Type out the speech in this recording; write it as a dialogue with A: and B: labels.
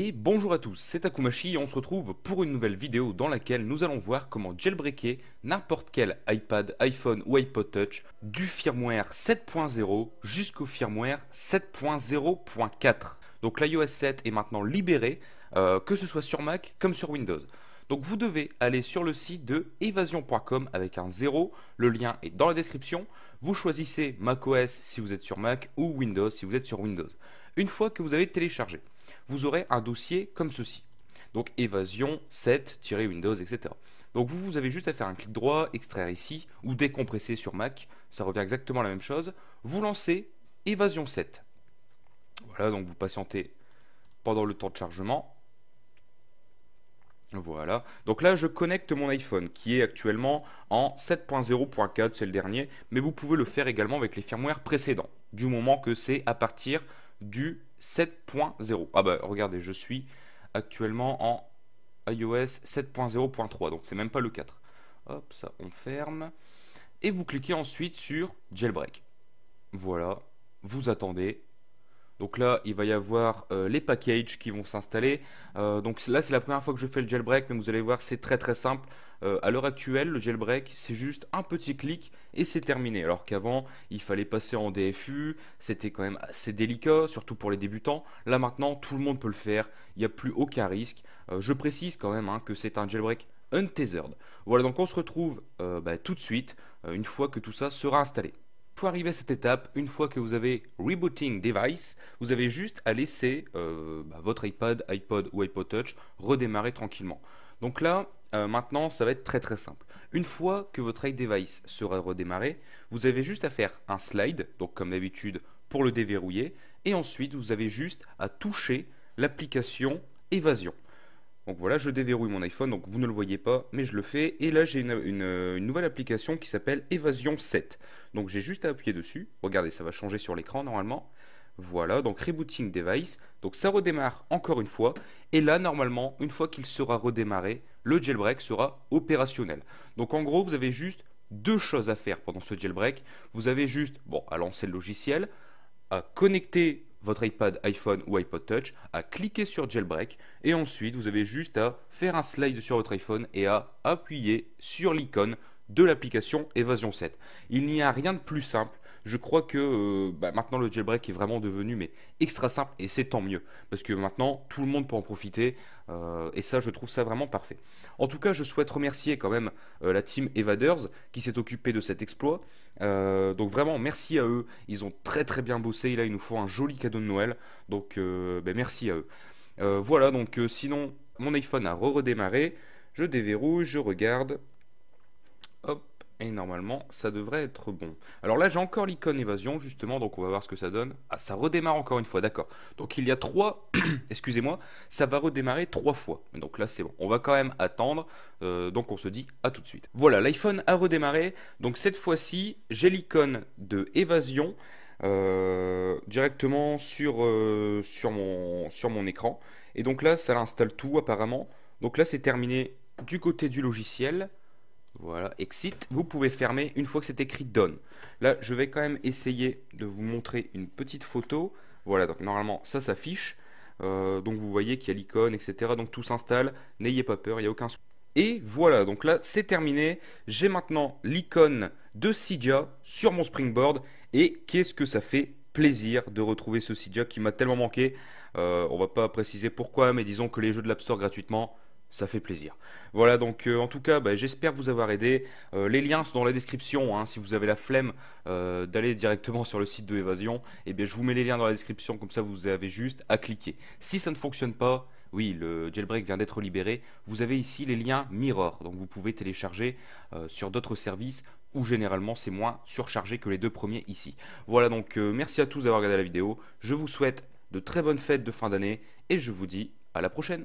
A: Et bonjour à tous, c'est Akumashi et on se retrouve pour une nouvelle vidéo dans laquelle nous allons voir comment jailbreaker n'importe quel iPad, iPhone ou iPod Touch du firmware 7.0 jusqu'au firmware 7.0.4. Donc l'iOS 7 est maintenant libéré, que ce soit sur Mac comme sur Windows. Donc vous devez aller sur le site de evasion.com avec un 0, le lien est dans la description. Vous choisissez macOS si vous êtes sur Mac ou Windows si vous êtes sur Windows. Une fois que vous avez téléchargé, vous aurez un dossier comme ceci. Donc Evasion 7-Windows, etc. Donc vous avez juste à faire un clic droit, extraire ici, ou décompresser sur Mac, ça revient exactement la même chose. Vous lancez Evasion 7. Voilà, donc vous patientez pendant le temps de chargement. Voilà, donc là je connecte mon iPhone qui est actuellement en 7.0.4, c'est le dernier, mais vous pouvez le faire également avec les firmwares précédents, du moment que c'est à partir du 7.0. Ah bah regardez, je suis actuellement en iOS 7.0.3, donc c'est même pas le 4. Hop, ça on ferme. Et vous cliquez ensuite sur Jailbreak. Voilà, vous attendez. Donc là, il va y avoir les packages qui vont s'installer. Donc là, c'est la première fois que je fais le jailbreak, mais vous allez voir, c'est très très simple. À l'heure actuelle, le jailbreak, c'est juste un petit clic et c'est terminé. Alors qu'avant, il fallait passer en DFU, c'était quand même assez délicat, surtout pour les débutants. Là maintenant, tout le monde peut le faire, il n'y a plus aucun risque. Je précise quand même que c'est un jailbreak untethered. Voilà, donc on se retrouve tout de suite, une fois que tout ça sera installé. Pour arriver à cette étape, une fois que vous avez rebooting device, vous avez juste à laisser votre iPad, iPod ou iPod Touch redémarrer tranquillement. Donc là, maintenant, ça va être très très simple. Une fois que votre iDevice sera redémarré, vous avez juste à faire un slide, donc comme d'habitude pour le déverrouiller, et ensuite vous avez juste à toucher l'application Evasion. Donc voilà, je déverrouille mon iPhone, donc vous ne le voyez pas, mais je le fais. Et là, j'ai une nouvelle application qui s'appelle Evasion 7. Donc j'ai juste à appuyer dessus. Regardez, ça va changer sur l'écran normalement. Voilà, donc Rebooting Device. Donc ça redémarre encore une fois. Et là, normalement, une fois qu'il sera redémarré, le jailbreak sera opérationnel. Donc en gros, vous avez juste deux choses à faire pendant ce jailbreak. Vous avez juste, à lancer le logiciel, à connecter votre iPad, iPhone ou iPod Touch, à cliquer sur Jailbreak et ensuite vous avez juste à faire un slide sur votre iPhone et à appuyer sur l'icône de l'application Evasion 7. Il n'y a rien de plus simple. Je crois que maintenant le jailbreak est vraiment devenu extra simple et c'est tant mieux parce que maintenant tout le monde peut en profiter et ça je trouve ça vraiment parfait. En tout cas je souhaite remercier quand même la team Evaders qui s'est occupée de cet exploit. Donc vraiment merci à eux, ils ont très très bien bossé et là ils nous font un joli cadeau de Noël, donc merci à eux. Voilà, donc sinon mon iPhone a redémarré, je déverrouille, je regarde, hop, et normalement ça devrait être bon. Alors là j'ai encore l'icône évasion justement, donc on va voir ce que ça donne. Ah, ça redémarre encore une fois, d'accord. Donc il y a trois, excusez-moi, ça va redémarrer trois fois. Donc là c'est bon, on va quand même attendre, donc on se dit à tout de suite. Voilà, l'iPhone a redémarré, donc cette fois-ci j'ai l'icône de évasion directement sur mon écran. Et donc là ça l'installe tout apparemment. Donc là c'est terminé du côté du logiciel. Voilà, exit, vous pouvez fermer une fois que c'est écrit done. Là, je vais quand même essayer de vous montrer une petite photo. Voilà, donc normalement, ça s'affiche. Donc vous voyez qu'il y a l'icône, etc. Donc tout s'installe, n'ayez pas peur, il n'y a aucun souci. Et voilà, donc là, c'est terminé. J'ai maintenant l'icône de Cydia sur mon Springboard. Et qu'est-ce que ça fait plaisir de retrouver ce Cydia qui m'a tellement manqué. On va pas préciser pourquoi, mais disons que les jeux de l'App Store gratuitement, ça fait plaisir. Voilà, donc en tout cas, j'espère vous avoir aidé. Les liens sont dans la description, si vous avez la flemme d'aller directement sur le site de Evasion, eh bien je vous mets les liens dans la description, comme ça vous avez juste à cliquer. Si ça ne fonctionne pas, oui, le jailbreak vient d'être libéré, vous avez ici les liens Mirror, donc vous pouvez télécharger sur d'autres services, où généralement c'est moins surchargé que les deux premiers ici. Voilà, donc merci à tous d'avoir regardé la vidéo, je vous souhaite de très bonnes fêtes de fin d'année, et je vous dis à la prochaine.